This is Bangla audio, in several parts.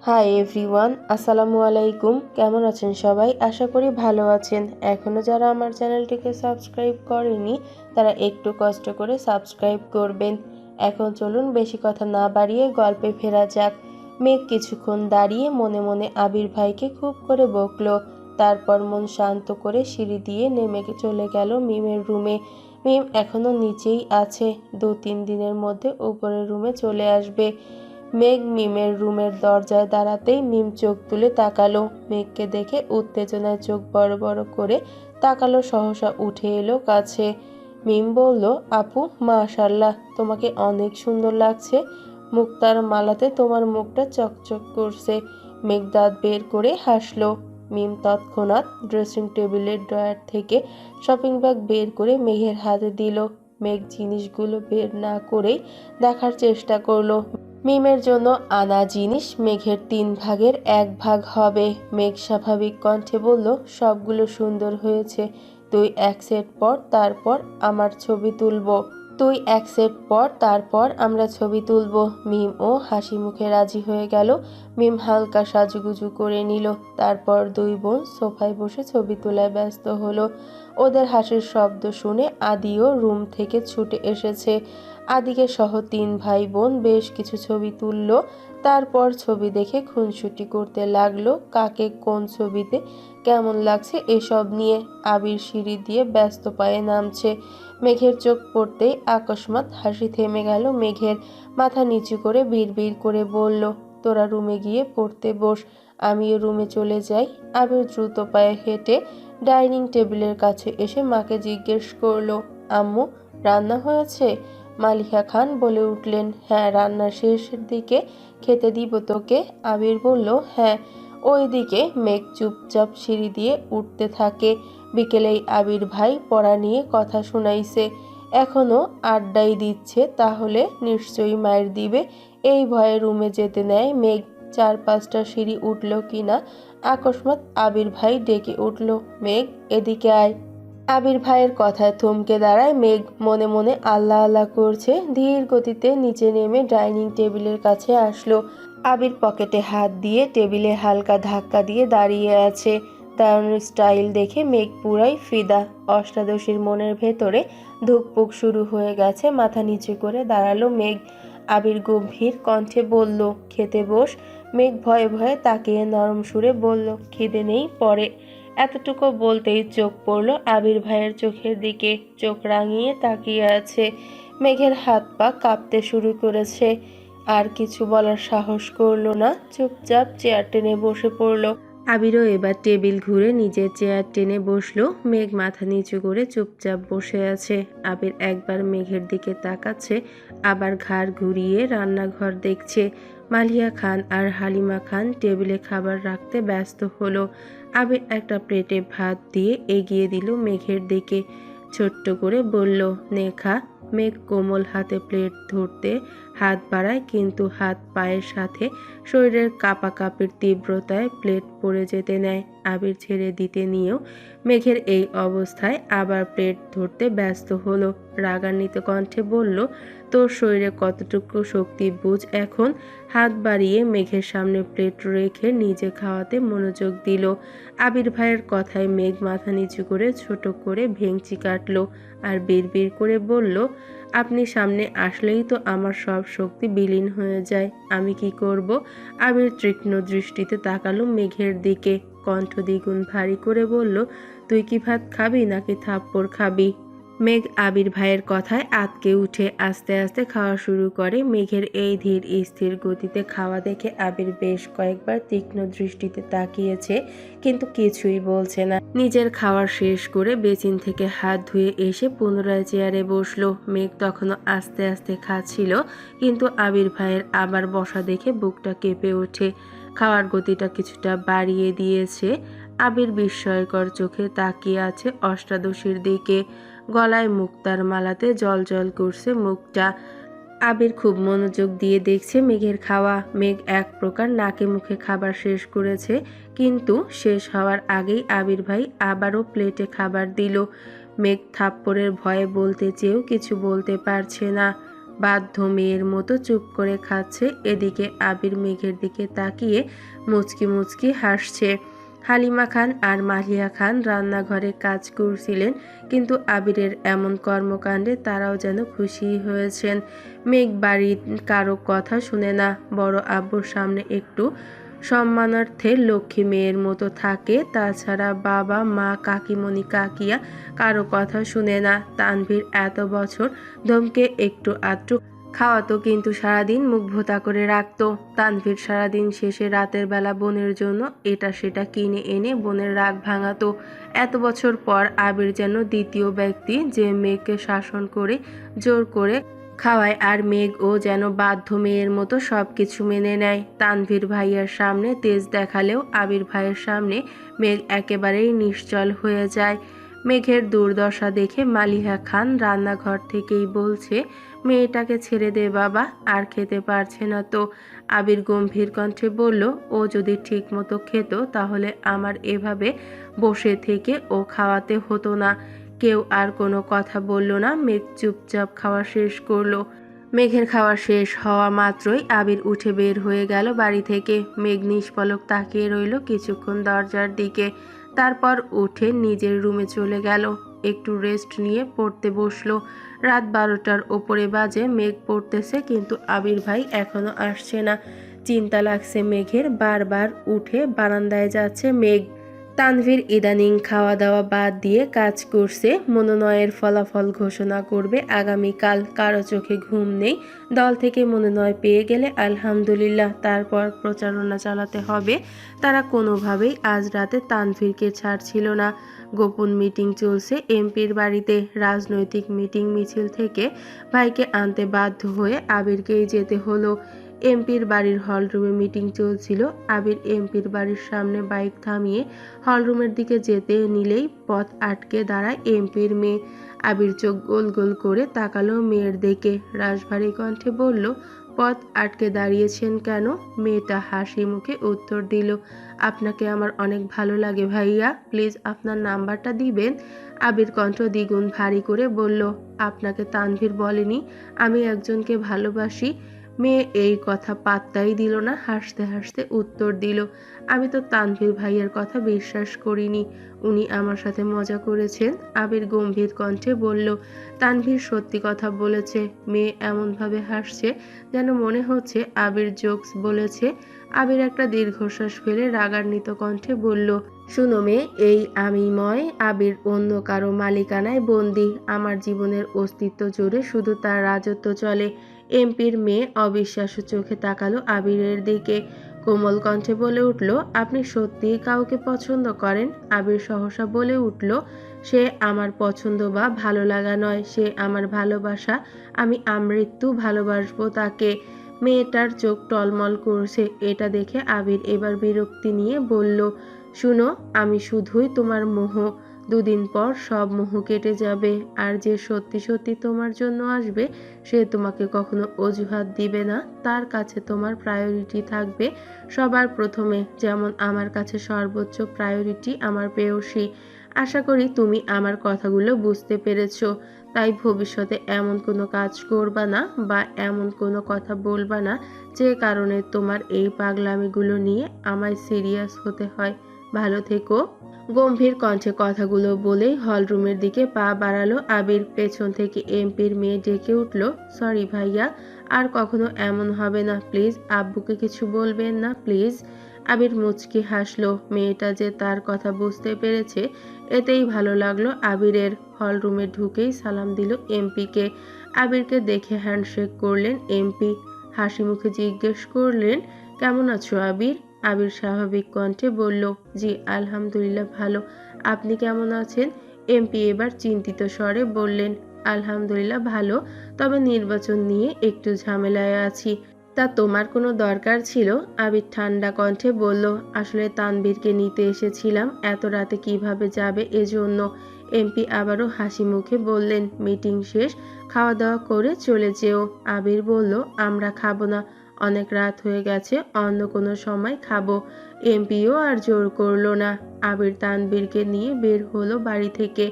হাই এভরিওয়ান, আসসালামু আলাইকুম। কেমন আছেন সবাই? আশা করি ভালো আছেন। এখনও যারা আমার চ্যানেলটিকে সাবস্ক্রাইব করেনি তারা একটু কষ্ট করে সাবস্ক্রাইব করবেন। এখন চলুন বেশি কথা না বাড়িয়ে গল্পে ফেরা যাক। মেঘ কিছুক্ষণ দাঁড়িয়ে মনে মনে আবির ভাইকে খুব করে বকলো। তারপর মন শান্ত করে সিঁড়ি দিয়ে নেমে চলে গেল মিমের রুমে। মিম এখনো নিচেই আছে, 2-3 দিনের মধ্যে উপরের রুমে চলে আসবে। মেঘ মিমের রুমের দরজায় দাঁড়াতেই মিম চোখ তুলে তাকালো। মেঘকে দেখে উত্তেজনায় চোখ বড় বড় করে তাকালো, সহসা উঠে এলো কাছে। মিম বলল, আপু মাশাআল্লাহ, তোমাকে অনেক সুন্দর লাগছে। মুক্তার মালাতে তোমার মুখটা চকচক করছে। মেঘ দাঁত বের করে হাসলো। মিম তৎক্ষণাৎ ড্রেসিং টেবিলের ড্রয়ার থেকে শপিং ব্যাগ বের করে মেঘের হাতে দিল। মেঘ জিনিসগুলো বের না করেই দেখার চেষ্টা করলো। মিমের জন্য আনা জিনিস মেঘের 3 ভাগের 1 ভাগ হবে। মেঘ স্বাভাবিক কণ্ঠে বলল, সবগুলো সুন্দর হয়েছে। তুই এক সেট পর, তারপর আমার ছবি তুলবো। আমরা ছবি তুলব। মিম ও হাসি মুখে রাজি হয়ে গেল। মিম হালকা সাজুগুজু করে নিল। তারপর 2 বোন সোফায় বসে ছবি তোলায় ব্যস্ত হলো। ওদের হাসির শব্দ শুনে আদিও রুম থেকে ছুটে এসেছে। আদিকে সহ 3 ভাই বোন বেশ কিছু ছবি তুলল। তারপর ছবি দেখে খুনসুটি করতে লাগলো, কাকে কোন ছবিতে কেমন লাগছে এসব নিয়ে। আবির সিঁড়ি দিয়ে ব্যস্ত পায়ে নামছে। মেঘের চোখ পড়তেই আকস্মাৎ হাসি থেমে গেল মেঘের। মাথা নিচু করে বিড়বিড় করে বলল, তোরা রুমে গিয়ে পড়তে বস, আমিও রুমে চলে যাই। আবির দ্রুত পায়ে হেঁটে ডাইনিং টেবিলের কাছে এসে মাকে জিজ্ঞেস করলো, আম্মু রান্না হয়েছে? মালিহা খান বলে উঠলেন, হ্যাঁ, রান্নার শেষের দিকে খেতে দিব তোকে। আবির বলল, হ্যাঁ। ওইদিকে মেঘ চুপচাপ সিঁড়ি দিয়ে উঠতে থাকে। বিকেলেই আবির ভাই পড়া নিয়ে কথা শুনাইছে। এখনো আড্ডাই দিচ্ছে, তাহলে নিশ্চয়ই মায়ের দিবে, এই ভয়ে রুমে যেতে নেয় মেঘ। 4-5টা সিঁড়ি উঠল কিনা আকস্মাৎ আবির ভাই ডেকে উঠল, মেঘ এদিকে আয়। আবির ভাইয়ের কথায় থমকে দাঁড়ায় মেঘ। মনে মনে আল্লাহ আল্লাহ করছে। ধীর গতিতে নিচে নেমে ডাইনিং টেবিলের কাছে আসলো। আবির পকেটে হাত দিয়ে টেবিলে হালকা ধাক্কা দিয়ে দাঁড়িয়ে আছে। দাঁড়ানোর স্টাইল দেখে মেঘ পুরাই ফিদা। অষ্টাদশীর মনের ভেতরে ধুকপুক শুরু হয়ে গেছে। মাথা নিচু করে দাঁড়ালো মেঘ। আবির গম্ভীর কণ্ঠে বলল, খেতে বস। মেঘ ভয়ে ভয়ে তাকিয়ে নরম সুরে বলল, খিদে নেই, পরে। এতটুকু বলতেই চোখ পড়ল আবির ভাইয়ের চোখের দিকে। চোখ রাঙিয়ে তাকিয়ে আছে। মেঘের হাত পা কাঁপতে শুরু করেছে। আর কিছু বলার সাহস করল না, চুপচাপ চেয়ার টেনে বসে পড়ল। আবিরও এবার টেবিল ঘুরে নিজের চেয়ার টেনে বসলো। মেঘ মাথা নিচু করে চুপচাপ বসে আছে। আবির একবার মেঘের দিকে তাকাচ্ছে, আবার ঘাড় ঘুরিয়ে রান্নাঘর দেখছে। মালিয়া খান আর হালিমা খান টেবিলে খাবার রাখতে ব্যস্ত হলো। আবির একটা প্লেটে ভাত দিয়ে এগিয়ে দিল মেঘের দিকে। ছোট্ট করে বলল, নে খা। মেঘ কোমল হাতে প্লেট ধরতে হাত বাড়ায়, কিন্তু হাত পায়ের সাথে শরীরের কাঁপাকাঁপির তীব্রতায় প্লেট পড়ে যেতে নেয়। আবির ছেড়ে দিতে নিয়েও মেঘের এই অবস্থায় আবার প্লেট ধরতে ব্যস্ত হলো। রাগান্বিত কণ্ঠে বলল, তোর শরীরে কতটুকু শক্তি বুঝ এখন। হাত বাড়িয়ে মেঘের সামনে প্লেট রেখে নিজে খাওয়াতে মনোযোগ দিল। আবির ভাইয়ের কথায় মেঘ মাথা নিচু করে ছোট করে ভেঙচি কাটল আর বিড়বিড় করে বলল, আপনি সামনে আসলেই তো আমার সব শক্তি বিলীন হয়ে যায়, আমি কি করব? আবির তীক্ষ্ণ দৃষ্টিতে তাকালো মেঘের দিকে। কণ্ঠ দ্বিগুণ ভারী করে বলল, তুই কি ভাত খাবি নাকি থাপ্পড় খাবি? মেঘ আবির ভাইয়ের কথায় আঁতকে উঠে আস্তে আস্তে খাওয়া শুরু করে। মেঘের এই ধীর স্থির গতিতে খাওয়া দেখে আবির বেশ কয়েকবার তীক্ষ্ণ দৃষ্টিতে তাকিয়েছে, কিন্তু কিছুই বলছে না। নিজের খাওয়ার শেষ করে বেসিন থেকে হাত ধুয়ে এসে পুনরায় চেয়ারে বসলো। মেঘ তখনও আস্তে আস্তে খাচ্ছিল, কিন্তু আবির ভাইয়ের আবার বসা দেখে বুকটা কেঁপে ওঠে। খাওয়ার গতিটা কিছুটা বাড়িয়ে দিয়েছে। আবির বিস্ময়কর চোখে তাকিয়ে আছে অষ্টাদশীর দিকে। গলায় মুক্তার মালাতে জল করছে মুখটা। আবির খুব মনোযোগ দিয়ে দেখছে মেঘের খাওয়া। মেঘ এক প্রকার নাকে মুখে খাবার শেষ করেছে, কিন্তু শেষ হওয়ার আগেই আবির ভাই আবারও প্লেটে খাবার দিল। মেঘ থাপ্পড়ের ভয়ে বলতে চেয়েও কিছু বলতে পারছে না। বাধ্য মেয়ের মতো চুপ করে খাচ্ছে। এদিকে আবির মেঘের দিকে তাকিয়ে মুচকি মুচকি হাসছে। হালিমা খান আর মালিয়া খান রান্নাঘরে কাজ করছিলেন, কিন্তু আবিরের এমন কর্মকাণ্ডে তারাও যেন খুশি হয়েছেন। মেঘ বাড়ির কারো কথা শুনে না, বড় আব্বুর সামনে একটু সম্মানার্থে লক্ষ্মী মেয়ের মতো থাকে। তাছাড়া বাবা মা কাকিমণি কাকিয়া কারো কথা শুনে না। তানভীর এত বছর ধমকে একটু আধটু খাওয়াতো, কিন্তু সারাদিন মুখ ভোঁতা করে রাখতো। তানভীর সারাদিন শেষে রাতের বেলা বোনের জন্য এটা সেটা কিনে এনে বোনের রাগ ভাঙাতো। এত বছর পর আবির যেন দ্বিতীয় ব্যক্তি যে মেয়েকে শাসন করে জোর করে খাওয়ায়, আর মেঘও যেন বাধ্য মেয়ের মতো সবকিছু মেনে নেয়। তানভীর ভাইয়ার সামনে তেজ দেখালেও আবির ভাইয়ের সামনে মেঘ একেবারেই নিশ্চল হয়ে যায়। মেঘের দুর্দশা দেখে মালিহা খান রান্নাঘর থেকেই বলছে, মেয়েটাকে ছেড়ে দে বাবা, আর খেতে পারছে না তো। আবির গম্ভীর কণ্ঠে বলল, ও যদি ঠিক মতো খেত তাহলে আমার এভাবে বসে থেকে ও খাওয়াতে হতো না। কেউ আর কোনো কথা বলল না। মেঘ চুপচাপ খাওয়া শেষ করলো। মেঘের খাওয়া শেষ হওয়া মাত্রই আবির উঠে বের হয়ে গেল বাড়ি থেকে। মেঘ নিষ্পলক তাকিয়ে রইল কিছুক্ষণ দরজার দিকে, তারপর উঠে নিজের রুমে চলে গেল। একটু রেস্ট নিয়ে পড়তে বসলো। রাত 12টার ওপরে বাজে। মেঘ পড়তেছে, কিন্তু আবির ভাই এখনো আসছে না। চিন্তা লাগছে মেঘের। বারবার উঠে বারান্দায় যাচ্ছে মেঘ। তানভীর ইদানিং খাওয়া দাওয়া বাদ দিয়ে কাজ করছে। মনোনয়ের ফলাফল ঘোষণা করবে আগামীকাল। কারো চোখে ঘুম নেই। দল থেকে মনোনয় পেয়ে গেলে আলহামদুলিল্লাহ, তারপর প্রচারণা চালাতে হবে। তারা কোনোভাবেই আজ রাতে তানভীরকে ছাড়ছিল না। গোপন মিটিং চলছে এমপির বাড়িতে। রাজনৈতিক মিটিং মিছিল থেকে ভাইকে আনতে বাধ্য হয়ে আবিরকেই যেতে হলো। এমপির বাড়ির হলরুমে মিটিং চলছিল। আবির এমপির বাড়ির সামনে বাইক থামিয়ে হলরুমের দিকে যেতে নিলেই পথ আটকে দাঁড়ায় এমপির মেয়ে। আবির চোখ গোল গোল করে তাকালো মেয়ের দিকে, রাশভারী কণ্ঠে বলল, পথ আটকে দাঁড়িয়েছেন কেন? মেয়েটা হাসি মুখে উত্তর দিল, আপনাকে আমার অনেক ভালো লাগে ভাইয়া, প্লিজ আপনার নাম্বারটা দিবেন? আবির কণ্ঠ দ্বিগুণ ভারী করে বলল, আপনাকে তানভীর বলেনি আমি একজনকে ভালোবাসি? মেয়ে এই কথা পাত্তাই দিল না, হাসতে হাসতে উত্তর দিল, আমি তো তানভীর ভাইয়ের কথা বিশ্বাস করিনি, উনি আমার সাথে মজা করেছেন। আবির গম্ভীর কণ্ঠে বলল, তানভীর সত্যি কথা বলেছে। মেয়ে এমনভাবে হাসছে যেন মনে হচ্ছে আবির জোকস বলেছে। আবির একটা দীর্ঘশ্বাস ফেলে রাগান্বিত কণ্ঠে বলল, শুনো মেয়ে, এই আমিময় আবির অন্য কারো মালিকানায় বন্দি। আমার জীবনের অস্তিত্ব জুড়ে শুধু তার রাজত্ব চলে। এমপির মেয়ে অবিশ্বাস্য চোখে তাকালো আবিরের দিকে। কোমল কণ্ঠে বলে উঠল, আপনি সত্যিই কাউকে পছন্দ করেন? আবির সহসা বলে উঠল, সে আমার পছন্দ বা ভালো লাগা নয়, সে আমার ভালোবাসা। আমি আমৃত্যু ভালোবাসবো তাকে। মেয়েটার চোখ টলমল করছে। এটা দেখে আবির এবার বিরক্তি নিয়ে বলল, শুনো, আমি শুধুই তোমার মোহ। দুদিন পর সব মোহ কেটে যাবে। আর যে সত্যি সত্যি তোমার জন্য আসবে সে তোমাকে কখনো অজুহাত দিবে না। তার কাছে তোমার প্রায়োরিটি থাকবে সবার প্রথমে, যেমন আমার কাছে সর্বোচ্চ প্রায়োরিটি আমার প্রেয়সী। আশা করি তুমি আমার কথাগুলো বুঝতে পেরেছো। তাই ভবিষ্যতে এমন কোনো কাজ করবা না বা এমন কোনো কথা বলবা না যে কারণে তোমার এই পাগলামিগুলো নিয়ে আমায় সিরিয়াস হতে হয়। ভালো থেকো। গম্ভীর কণ্ঠে কথাগুলো বলেই হলরুমের দিকে পা বাড়ালো আবির। পেছন থেকে এমপির মেয়ে ডেকে উঠল, সরি ভাইয়া, আর কখনো এমন হবে না, প্লিজ আব্বুকে কিছু বলবেন না প্লিজ। আবির মুচকি হাসলো। মেয়েটা যে তার কথা বুঝতে পেরেছে এতেই ভালো লাগলো আবিরের। হলরুমে ঢুকেই সালাম দিল এমপিকে। আবিরকে দেখে হ্যান্ডশেক করলেন এমপি। হাসি মুখে জিজ্ঞেস করলেন, কেমন আছো আবির? আবির স্বাভাবিক কণ্ঠে বলল, জি আলহামদুলিল্লাহ ভালো, আপনি কেমন আছেন? এমপি এবার চিন্তিত স্বরে বললেন, আলহামদুলিল্লাহ ভালো, তবে নির্বাচন নিয়ে একটু ঝামেলায় আছি। তা তোমার কোনো দরকার ছিল? আবির ঠান্ডা কণ্ঠে বলল, আসলে তানভীরকে নিতে এসেছিলাম, এত রাতে কিভাবে যাবে এজন্য। এমপি আবারও হাসি মুখে বললেন, মিটিং শেষ, খাওয়া দাওয়া করে চলে যেও। আবির বলল, আমরা খাবো না, অনেক রাত হয়ে গেছে, অন্য কোনো সময় খাবো। এমপিও আর জোর করলো না। আবির তানভীরকে নিয়ে বের হলো বাড়ি থেকে।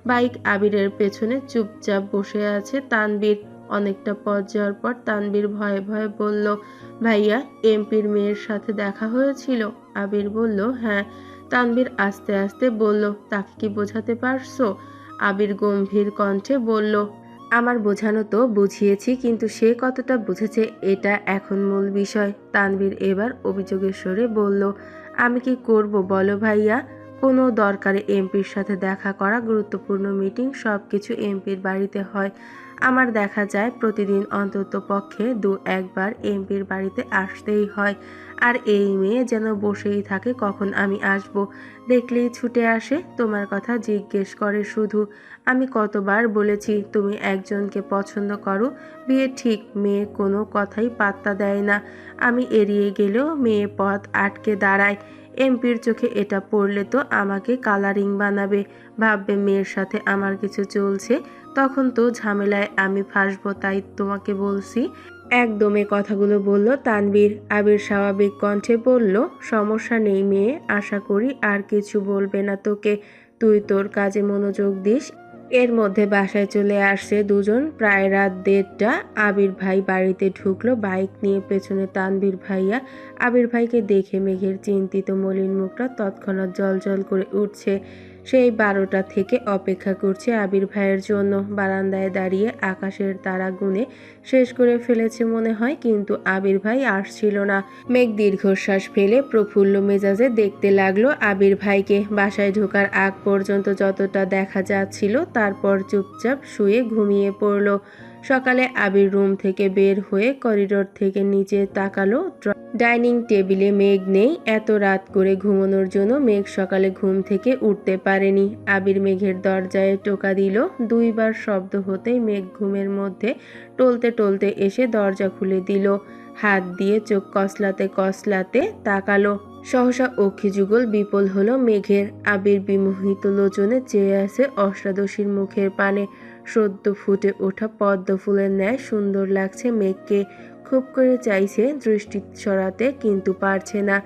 বাইক আবিরের পেছনে চুপচাপ বসে আছে তানভীর। অনেকটা পথ যাওয়ার পর তানবীর ভয়ে ভয়ে বলল, ভাইয়া, এমপির মেয়ের সাথে দেখা হয়েছিল? আবির বলল, হ্যাঁ। তানবীর আস্তে আস্তে বলল, তাকে কি বোঝাতে পারছো? আবির গম্ভীর কণ্ঠে বলল, আমার বোঝানো তো বুঝিয়েছি, কিন্তু সে কতটা বুঝেছে এটা এখন মূল বিষয়। তানভীর এবার অভিযোগের স্বরে বলল, আমি কি করব বলো ভাইয়া? কোনো দরকারে এমপির সাথে দেখা করা, গুরুত্বপূর্ণ মিটিং, সব কিছু এমপির বাড়িতে হয়। আমার দেখা যায় প্রতিদিন অন্তত পক্ষে 2-1 বার এমপির বাড়িতে আসতেই হয়। আর এই মেয়ে যেন বসেই থাকে কখন আমি আসব, দেখলেই ছুটে আসে, তোমার কথা জিজ্ঞেস করে শুধু। আমি কতবার বলেছি তুমি একজনকে পছন্দ করো, বিয়ে ঠিক, মেয়ে কোনো কথাই পাত্তা দেয় না। আমি এড়িয়ে গেলেও মেয়ে পথ আটকে দাঁড়ায়। এমপির চোখে এটা পড়লে তো আমাকে কালারিং বানাবে, ভাববে মেয়ের সাথে আমার কিছু চলছে, তখন তো ঝামেলায় আমি ফাঁসবো, তাই তোমাকে বলছি। একদমে কথাগুলো বলল তানবীর। আবির স্বাভাবিক কণ্ঠে বলল, সমস্যা নেই মেয়ে, আশা করি আর কিছু বলবে না তোকে, তুই তোর কাজে মনোযোগ দিস। এর মধ্যে বাসায় চলে আসছে দুজন। প্রায় রাত 1:30টা। আবির ভাই বাড়িতে ঢুকলো বাইক নিয়ে, পেছনে তানভীর ভাইয়া। আবির ভাইকে দেখে মেঘের চিন্তিত মলিন মুখটা তৎক্ষণাৎ জলজল করে উঠছে। সেই 12টা থেকে অপেক্ষা করছে আবির ভাইয়ের জন্য। বারান্দায় দাঁড়িয়ে আকাশের তারা গুনে শেষ করে ফেলেছে মনে হয়, কিন্তু আবির ভাই আসছিল না। মেঘ দীর্ঘশ্বাস ফেলে প্রফুল্ল মেজাজে দেখতে লাগলো আবির ভাইকে। বাসায় ঢোকার আগ পর্যন্ত যতটা দেখা যাচ্ছিল, তারপর চুপচাপ শুয়ে ঘুমিয়ে পড়ল। সকালে আবির রুম থেকে বের হয়ে করিডোর থেকে নিচে তাকালো। ডাইনিং টেবিলে মেঘ নেই। এত রাত করে ঘুমানোর জন্য মেঘ সকালে ঘুম থেকে উঠতে পারেনি। আবির মেঘের দরজায় টোকা দিল। 2 বার শব্দ হতেই মেঘ ঘুমের মধ্যে টলতে টলতে এসে দরজা খুলে দিল। হাত দিয়ে চোখ কসলাতে কসলাতে তাকালো। সহসা অক্ষিযুগল বিপুল হলো মেঘের। আবির বিমোহিত লোচনে চেয়ে আছে অষ্টাদশীর মুখের পানে। সদ্য ফুটে ওঠা পদ্ম ফুলের ন্যায় সুন্দর লাগছে মেঘকে। খুব করে চাইছে দৃষ্টি সরাতে, কিন্তু পারছে না।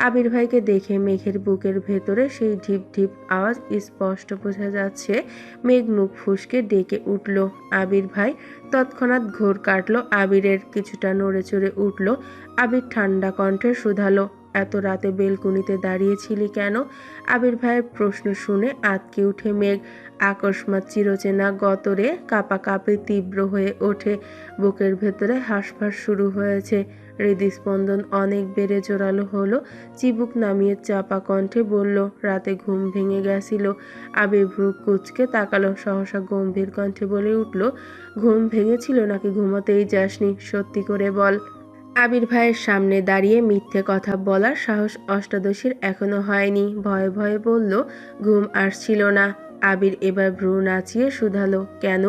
আবির ভাইকে দেখে মেঘের বুকের ভেতরে সেই ঢিপ ঢিপ আওয়াজ স্পষ্ট বোঝা যাচ্ছে। মেঘ মুখ ফুসকে ডেকে উঠল, আবির ভাই। তৎক্ষণাৎ ঘোর কাটল আবিরের, কিছুটা নড়ে চড়ে উঠল। আবির ঠান্ডা কণ্ঠে শুধালো, এত রাতে বেলকুনিতে দাঁড়িয়েছিলি কেন? আবির ভাইয়ের প্রশ্ন শুনে আঁতকে উঠে মেঘ। আকস্মাৎ চিরচেনা গতরে কাঁপাকাঁপি তীব্র হয়ে ওঠে। বুকের ভেতরে হাঁসফাঁস শুরু হয়েছে। হৃদস্পন্দন অনেক বেড়ে জোরালো হলো। চিবুক নামিয়ে চাপা কণ্ঠে বলল, রাতে ঘুম ভেঙে গেছিল। আবির ভ্রু কুঁচকে তাকালো। সহসা গম্ভীর কণ্ঠে বলে উঠল, ঘুম ভেঙেছিল নাকি ঘুমাতেই যাসনি? সত্যি করে বল। আবির ভাইয়ের সামনে দাঁড়িয়ে মিথ্যে কথা বলার সাহস অষ্টাদশীর এখনো হয়নি। ভয়ে ভয়ে বলল, ঘুম আসছিল না। আবির এবার ভ্রু নাচিয়ে শুধালো, কেন?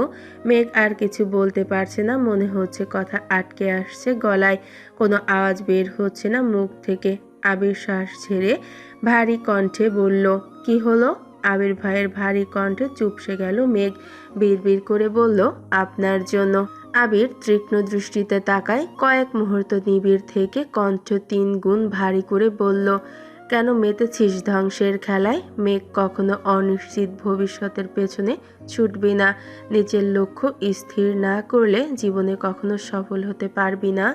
মেঘ আর কিছু বলতে পারছে না, মনে হচ্ছে কথা আটকে আসছে গলায়, কোনো আওয়াজ বের হচ্ছে না মুখ থেকে। আবির শ্বাস ছেড়ে ভারী কণ্ঠে বলল, কি হলো? আবির ভাইয়ের ভারী কণ্ঠে চুপসে গেল মেঘ। বিড়বিড় করে বলল, আপনার জন্য। আবির তীক্ষ্ণ দৃষ্টিতে তাকায়। কয়েক মুহূর্ত নিবিড় থেকে কণ্ঠ 3 গুণ ভারী করে বলল, কেন মেতেছিস ধ্বংসের খেলায়? মেঘ কখনো অনিশ্চিত ভবিষ্যতের পেছনে ছুটবি না। নিজের লক্ষ্য স্থির না করলে জীবনে কখনো সফল হতে পারবি না।